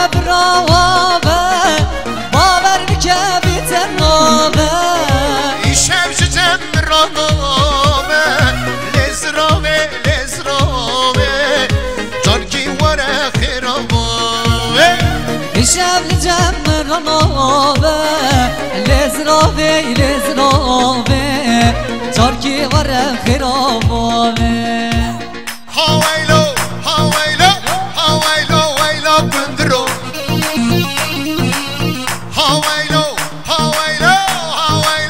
براوه باور بکه بیتنوه ایشم جم رانوه لزراوه جان کی وره خیراوه ایشم جم رانوه لزراوه جان کی وره خیراوه هاویلو بندرو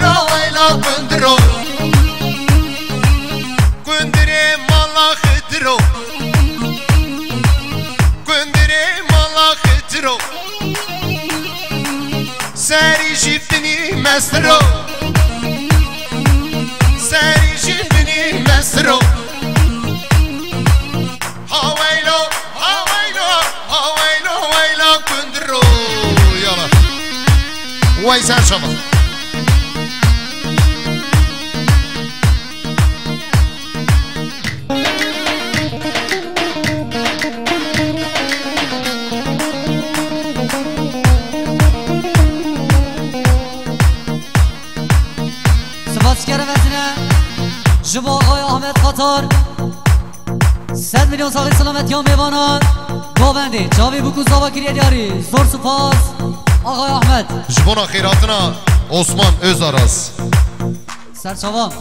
هاویلو بندرو گندره مالا خدرو سری جیبنی مسترو وای سر شما سپاسگزارم جبا آقای احمد خاطر 100 میلیون ساقی سلامتی ها میوانان گوونده جاوی بکو زاوا کریه دیاری زور سپاس آقای احمد جبونا خیراتنا عثمان özaraz سرچاوان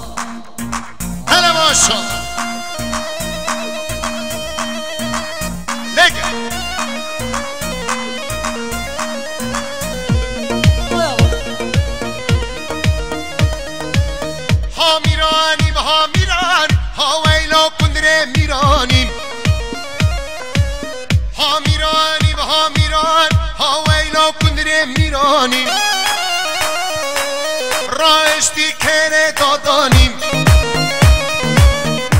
هلا ماشا لگه ها میرانیم ها ویلا کندره میرانیم ها ویلا کندره میرانیم راشتی کره دادانیم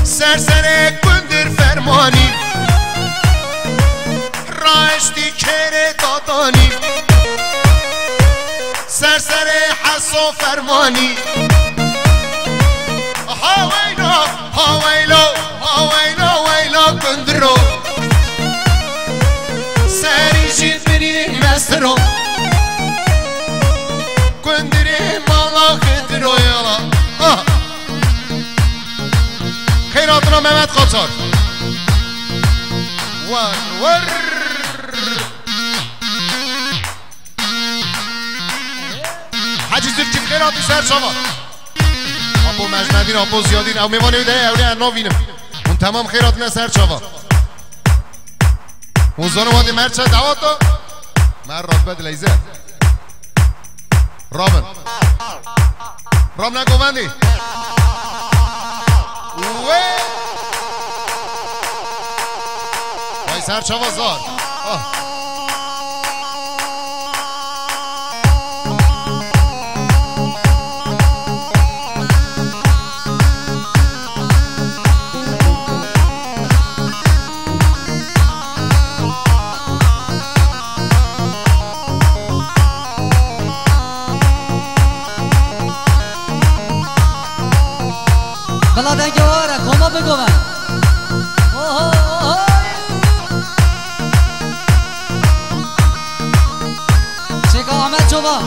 سرسر کندر فرمانیم راشتی کره دادانیم سرسر حسو فرمانیم هاویلا کندرو سری جید بری مسترو کندری مالا خدرو یالا خیراتنا مهمت خاطر ور حجی زرکی خیراتی سر شما آبو مجندین آبو زیادین او میوانه بیده اولی انا بینم اون تمام خیرات نه سر چاوا اون زانو وادی مرچه دواتو مر راد بد لیزه رابن نگووندی وای سر چاوا زار بلا دنگه واره کما بگو من شیخ احمد چوبا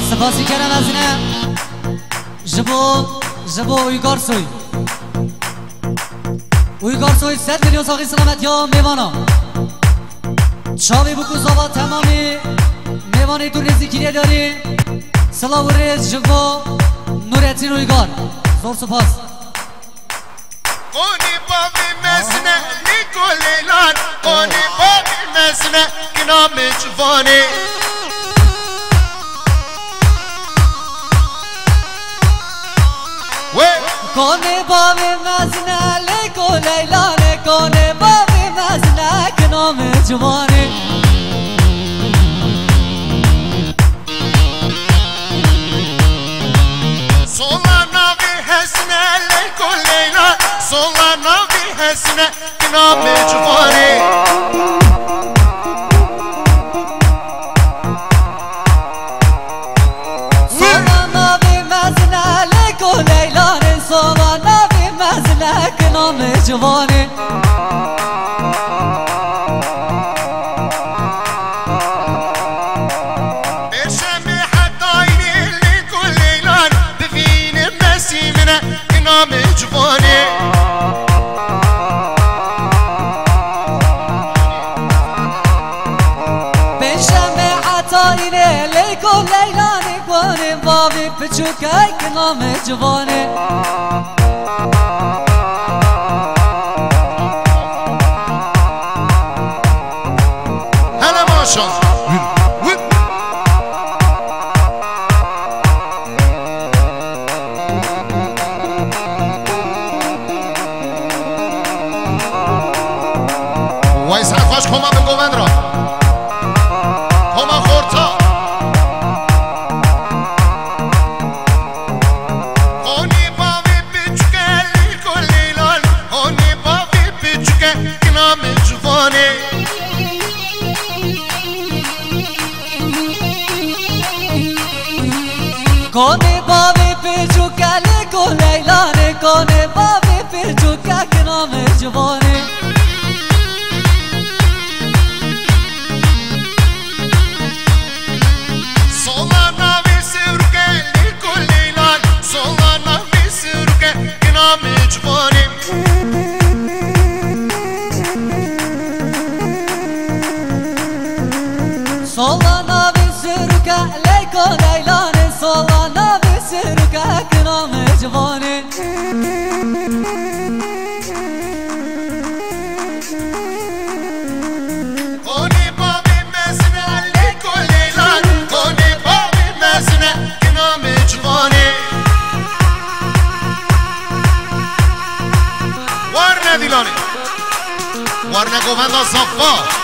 سپاسی کردم از اینه جبو اویگار سوی 100 میلیون ساقی سلامتی ها میوانا چاوی بکو زاوا تمامی میوانی تو ریزی کریه داری سلام و ریز جبو نورتین اویگار زور سپاس قونی بابی مسنه نیکولیلان قونی بابی مسنه کنام جوانی کونه بابی مزنه لیکو لیلانه کونه بابی مزنه کنام جوانی سولا ناوی حسنه لیکو لیلان صولا ناقي حسنة كنام جواني صولا ناقي مزنة لكو ليلاني صولا ناقي مزنة كنام جواني ليكو ليلاني قواني بابي بچوكاي كنام جواني هلا ما شاء الله ويس حفاش كما من قومندرا كما خورتا هوني بابي بچوكا ليكو ليلان هوني بابي بچوكا كنام جواني كوني بابي بچوكا ليكو ليلاني كوني بابي بچوكا كنام جواني Solana bisiruka leyko leylani Solana bisiruka kınam civani Koni babi mezne leyko leylani Koni babi mezne kınam civani Varne dilani Varne govenda zaffa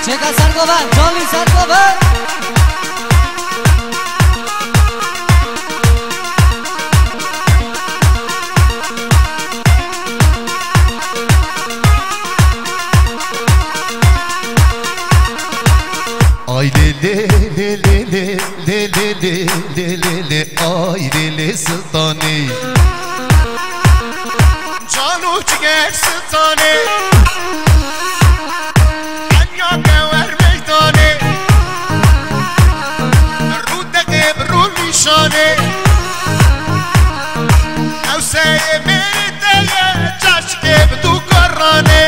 Çeka Sergoven, Johnny Sergoven Ay le le le le le le le le le le ay le le sultani Canu ciger sultani Anya kever meydani Rude gebru nişani Evseye meydeye Çaş gebdu karrani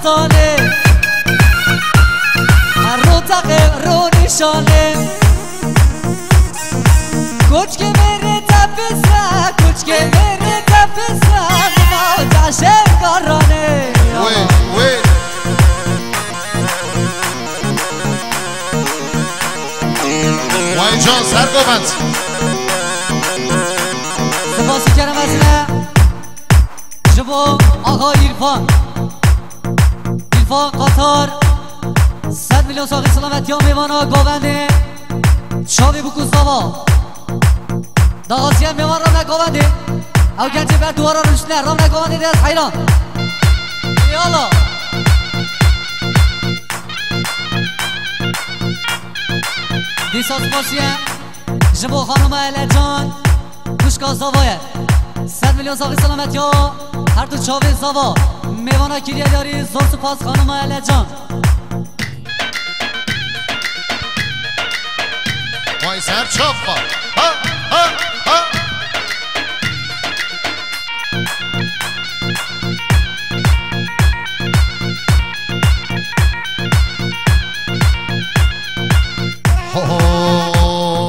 sultane Arrotaqe ronishane Kuch ke mere tapisa Kuch ke mere tapisa Mauta shev karane Wait Vay Can Sergovent Spasi keramesine Jibo Aga İrfan İrfan Qatar 100 milyon sağ selamet ya mevana govende Şavi bu kuzava Dağasiyen mevan ramne govende Ev gence ber duvara rüşne ramne govende dez hayran Yallah Disa spasiyen Jibo hanıma ele can Kuşka zavaya 100 milyon sağ selamet ya Her tu çavi zava Mevana kiriye dاری zor سپاس خانم اله جان Vay ser çappa Ha ha ha Ho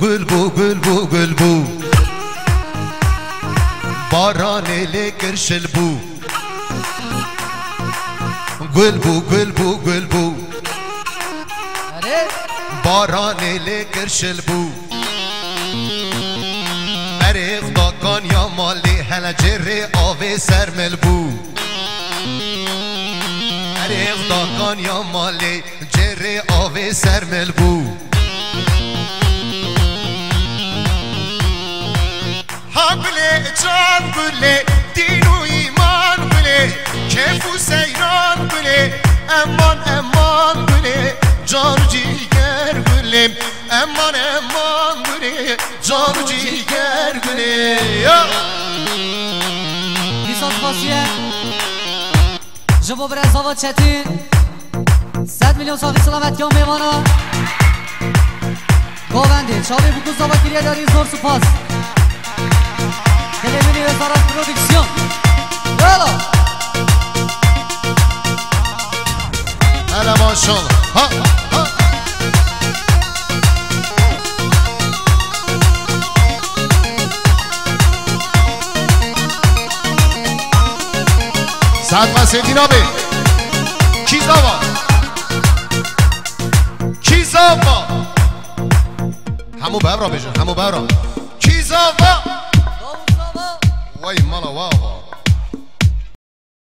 gül bu gül bu gül bu Baran ele kerşel bu گل بو گل بو گل بو باران لکر شل بو بریغ داکان یا مالی هلا جره آوه سرمل بو بریغ داکان یا مالی جره آوه سرمل بو ها گله جان گله دین و ایمان گله کیف و سیران گله امان امان گله جان و جیگر گله امان امان گله جان و جیگر گله لیسانس خاصیه جبو برزاوا چتین 100 میلیون ساقی سلامت یا میوانا گاونده چاوی بکو زاوا کریه داری زور سپاس تلویزیونی وزارت پرودکسیون یالا هلا ماشاءالله ها ها ساعت ما سیدینابه کی زاوا کی زاوا همو ببرا بجن همو ببرا کی زاوا وای مالا واوا